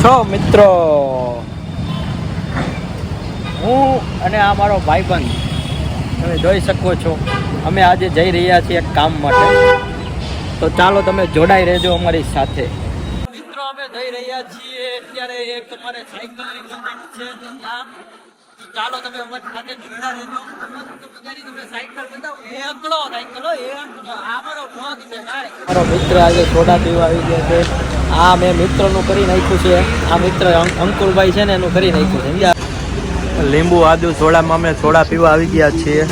છો મિત્રો, હું અને આ મારો ભાઈબંધ તમે જોઈ શકો છો. અમે આજે જઈ રહ્યા છીએ એક કામ માટે, તો ચાલો તમે જોડાઈ રહેજો અમારી સાથે. મિત્રો અમે જઈ રહ્યા છીએ અત્યારે એક તમારે સાયકલની કોન્ટેક્ટ છે, ચાલો તમે અમારી સાથે જોડા રહેજો. તમે સાયકલ બતાવો, એકલો સાયકલ આ મારો બ્લોગ છે. મારો મિત્ર આજે સોડા પીવા આવી ગયા છે. આ મેં મિત્રનું કરી નાખ્યું છે. આ મિત્ર અંકુરભાઈ છે ને એનું કરી નાખ્યું છે. લીંબુ આદુ સોડામાં અમે સોડા પીવા આવી ગયા છીએ.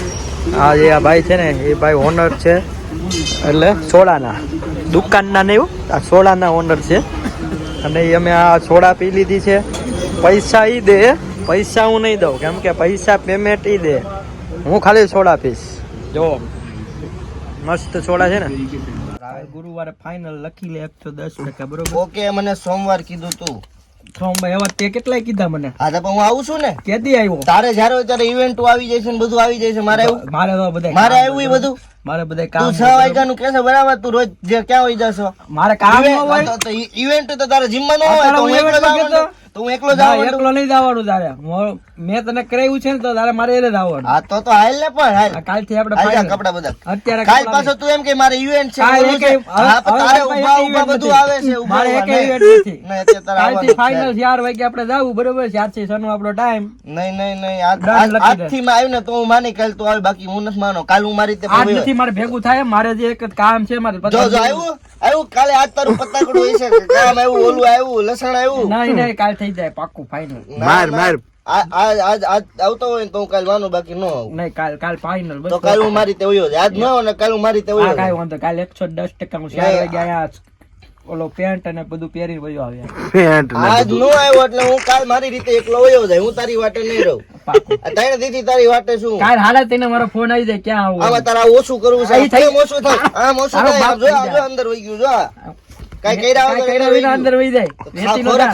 આ જે આ ભાઈ છે ને એ ભાઈ ઓનર છે, એટલે સોડાના દુકાનના નહીં, આ સોડાના ઓનર છે. અને અમે આ સોડા પી લીધી છે. પૈસા એ દે, પૈસા હું નહીં દઉં, કેમ કે પૈસા પેમેન્ટ એ દે. હું ખાલી સોડા પીશ. જો મસ્ત સોડા છે ને. ગુરુવારે ફાઇનલ લખી લે 110%. બરોબર? ઓકે, મને સોમવાર કીધું તું. સોમભાઈ હવે તે કેટલાય કીધા મને? હા તો હું આવું છું ને. કેદી આવ્યો? તારે જ્યારે હોય ત્યારે ઇવેન્ટ આવી જાય છે ને બધું આવી જાય છે. મારે આવ્યું, મારે તો બધા મારે આવ્યું એ બધું. મારે બધા કામ. તું 6 વાગ્યાનું કહેશે બરાબર. તું રોજ જે ક્યાં હોય જશો? મારે કામ ન હોય તો ઇવેન્ટ તો તારે જીમમાં ન હોય તો હું એકલો જવાનું. તો હું એકલો જવાનું. એકલો નહીં જવાનું તારે. મેં તને કરાવ્યું છે ને તો તારે મારે એને જવાનું. હા તો હાલ ને પણ હાલ. કાલથી આપણે હાલ કપડા બધા. અત્યારે કાલ પાછો તું એમ કે મારે ઇવેન્ટ છે. હા તારે ઉભા બધું આવે છે. મારે એક ઇવેન્ટ નથી. નહીં અત્યારે તારે કાલથી ફાઇનલ 4 વાગે આપણે જાવું. બરોબર? 4 થી 6 નો આપણો ટાઈમ. નહીં આજથી માં આવ્યું ને તો હું માની. કાલ તું આવે, બાકી હું નથી માનો. કાલ હું મારી રીતે આજ નથી મારે ભેગું થાય. મારે જે એક કામ છે મારે જો આવ્યું કાલે. આજ તારું પત્તાકડું હોય છે. કામ આવ્યું, ઓલું આવ્યું, લસણ આવ્યું. નહીં કાલ થઈ જાય પાક્કું ફાઇનલ. માર આજ આવતો હોય ને તો હું કાલ માનું, બાકી ન આવું. નહીં કાલ ફાઇનલ. તો કાલ હું મારી રીતે વયો જાય. આજ ન હોય ને કાલ હું મારી રીતે વયો જાય. કાઈ વાંધો. કાલ 110% હું 4 વાગે આયા. ઓલો પેન્ટ અને બધું પહેરીને વયો આવ્યા. આજ નો આવ્યો એટલે હું કાલ મારી રીતે એકલો વયો જાય. હું તારી વાટે નહીં રહું. તને દીધી તારી વાટે શું? કાલ હાલત એને મારો ફોન આવી જાય. ક્યાં આવું? આમાં તારા ઓછું કરવું છે. ઓછું થાય. આમ ઓછું થાય. જો અંદર વહી ગયું. જો કઈ કર્યા અંદર વહી જાય.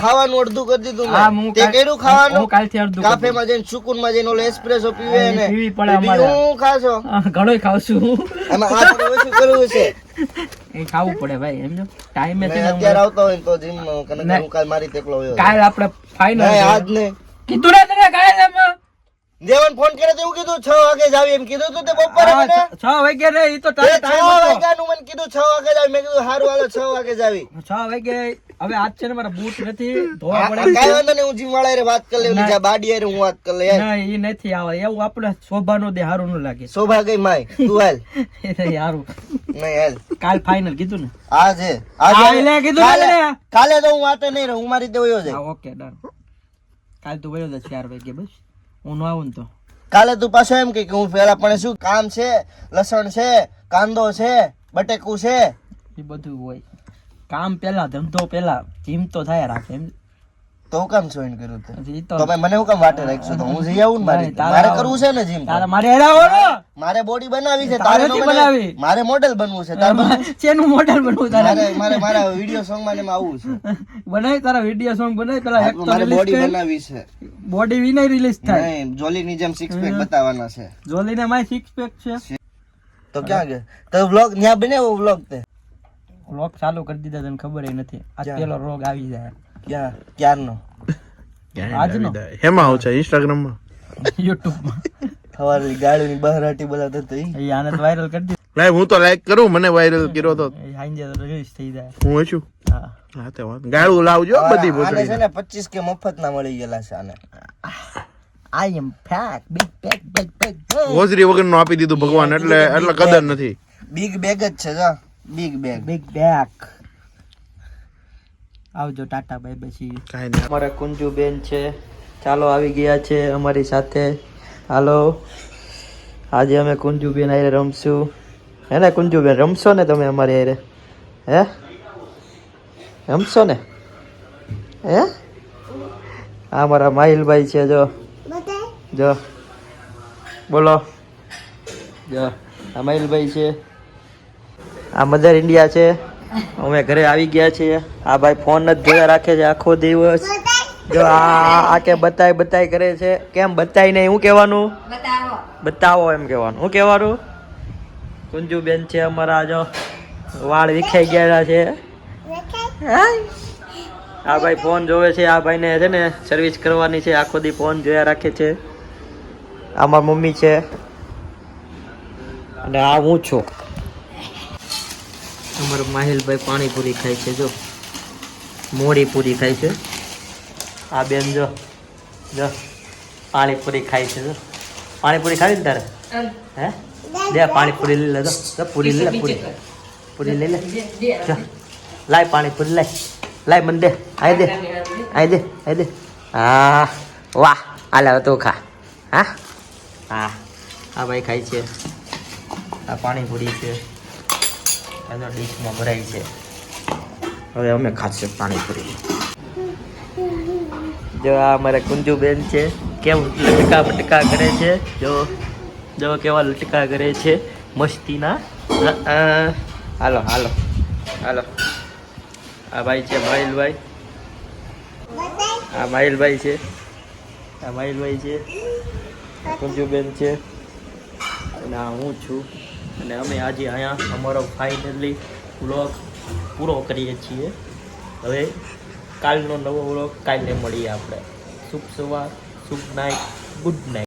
ખાવાનું અડધું કરી દીધું. તે કર્યું ખાવાનું. કાલથી અડધું કાફેમાં જઈને સુકૂન માં જઈને ઓલો એસ્પ્રેસો પીવે ને પીવી પડે અમારે. હું ખાશો? ઘણોય ખાવ છું. એમાં આ ઓછું કરવું છે. એ ખાવું પડે ભાઈ. સમજો ટાઈમે છે. અત્યારે આવતો હોય તો જીમ માં હું કાલ મારી એકલો હોય. કાલ આપણે ફાઇનલ. આજ ને કીધું ને તને કાલ એમાં દેવન ફોન કરે તો એવું કીધું 6 વાગે જાવી. એમ કીધું તું તે બપોરે મને 6 વાગે રે. ઈ તો 6 વાગ્યાનું મને કીધું 6 વાગે જાવી. મેં કીધું હારું હાલો 6 વાગે જાવી. 6 વાગે. હવે આજ છે ને મારા બૂટ નથી ધોવા પડે. કાઈ વાંધો નહીં. હું જીમ વાળા રે વાત કરી લેવાની. જા બાડી હારે હું વાત કરી લે. ના ઈ નથી આવે એવું. આપણે શોભાનો દે હારું ન લાગે. શોભા ગઈ માય. તું હાલ. એ નહીં હારું. નહીં હાલ. કાલ ફાઇનલ કીધું ને. આજે લે કીધું ને. કાલે તો હું વાતે નહીં રહું. હું મારી રીતે વયો જાય. Okay done. કાલ તું વયો જા 4 વાગે. બસ હું ન આવું ને તો કાલે તું પાછો એમ કે હું પેલા પણ શું કામ છે, લસણ છે, કાંદો છે, બટેકું છે, એ બધું હોય. કામ પેલા, ધંધો પેલા, જીમ તો થાય રાખે. એમ તો હું કામ જોઈન કર્યું તો ભાઈ મને હું કામ વાટે રાખશું? તો હું જઈ આવું ને. મારે કરવું છે ને જીમ. મારે હેરાવો. મારે બોડી બનાવી છે. તારે બનાવી. મારે મોડેલ બનવું છે. તારે શેનું મોડેલ બનવું? તારે મારા વિડિયો સોંગ માં આવવું છે. બનાય તારા વિડિયો સોંગ બનાય. પેલા એક તો મારે બોડી બનાવી છે. બોડી વી નહીં રિલીઝ થાય. નહીં, જોલી ની જેમ 6 પેક બતાવવાના છે. જોલી ને માય 6 પેક છે. તો ક્યાં ગયા? તો વ્લોગ ન્યા બનાવો. વ્લોગ તે વ્લોગ ચાલુ કરી દીધા. તને ખબર નથી. આ પેલો રોગ આવી જાય. ક્યારનો? આજનો. હેમાં આવ છે ઇન્સ્ટાગ્રામ માં, યુટ્યુબ માં. ખવારી ગાડીની બહારાટી બધા થતો એ આને તો વાયરલ કરી દીધું. લાઈવ હું તો લાઈક કરું. મને વાયરલ કર્યો તો હાંજે તો રિલીઝ થઈ જાય. હું છું. હા હા તે વાત. ગાળું લાવજો બધી આને બોતડી છે ને 25 કે મફત ના મળી ગયેલા છે આને. આઈ એમ ફેક બિગ બેગ હોજરી વગર નું આપી દીધું ભગવાન. એટલે કદર નથી. બિગ બેગ જ છે. જા બિગ બેગ. આવજો. Tata bye bye. સી કાઈ નહીં. અમારા કુંજુ બેન છે. ચાલો આવી ગયા છે અમારી સાથે. હાલો. આજે અમે કુંજુ બેન હારે રમશું. હે ને કુંજુ બેન? રમશો ને તમે અમારી હારે? હે રમશો ને? હે આ મારા માહિલભાઈ છે. જો બોલો. જો આ માહિલભાઈ છે. આ મધર ઇન્ડિયા છે. અમે ઘરે આવી ગયા છીએ. આ ભાઈ ફોન જ જોયા રાખે છે આખો દિવસ. જો આ કે બતાય કરે છે. કેમ બતાય નહીં? શું કહેવાનું? બતાવો એમ કહેવાનું. શું કહેવાનું? કુંજુ બેન છે અમારા. જો વાળ વિખાઈ ગયા છે. આ ભાઈ ફોન જોવે છે. આ ભાઈને છે ને સર્વિસ કરવાની છે. આખો દી ફોન જોયા રાખે છે. આ મારી મમ્મી છે અને આ હું છું. અમારો માહિલભાઈ પાણીપુરી ખાય છે. જો મોરી પૂરી ખાય છે. આ બેન જો જો પાણીપુરી ખાય છે. જો પાણીપુરી ખાવી ને તારે હે દે પાણીપુરી લઈ લે. તો પૂરી લઈ લે. પૂરી લઈ લે. લાય પાણીપુરી લાય મને દે. આઈ દે આઈ દે. હા વાહ હાલે તું ખા. હા હા આ ભાઈ ખાય છે. આ પાણીપુરી છે. એનો ડીશમાં ભરાય છે. હવે અમે ખાશે પાણીપુરી. જો આ અમારે કુંજુબેન છે. કેવું લટકા બટકા કરે છે. જો કેવા લટકા કરે છે મસ્તીના. હાલો હાલો હાલો. આ ભાઈ છે માહિલભાઈ. આ માહિલભાઈ છે. આ માહિલભાઈ છે. આ કુંજુબેન છે અને આ હું છું. અને અમે આજે અહીંયા અમારો ફાઇનલી વ્લોગ પૂરો કરીએ છીએ. હવે કાલનો નવો વ્લોગ કાલે મળીએ આપણે. શુભ સવાર, શુભ નાઇટ, ગુડ નાઇટ.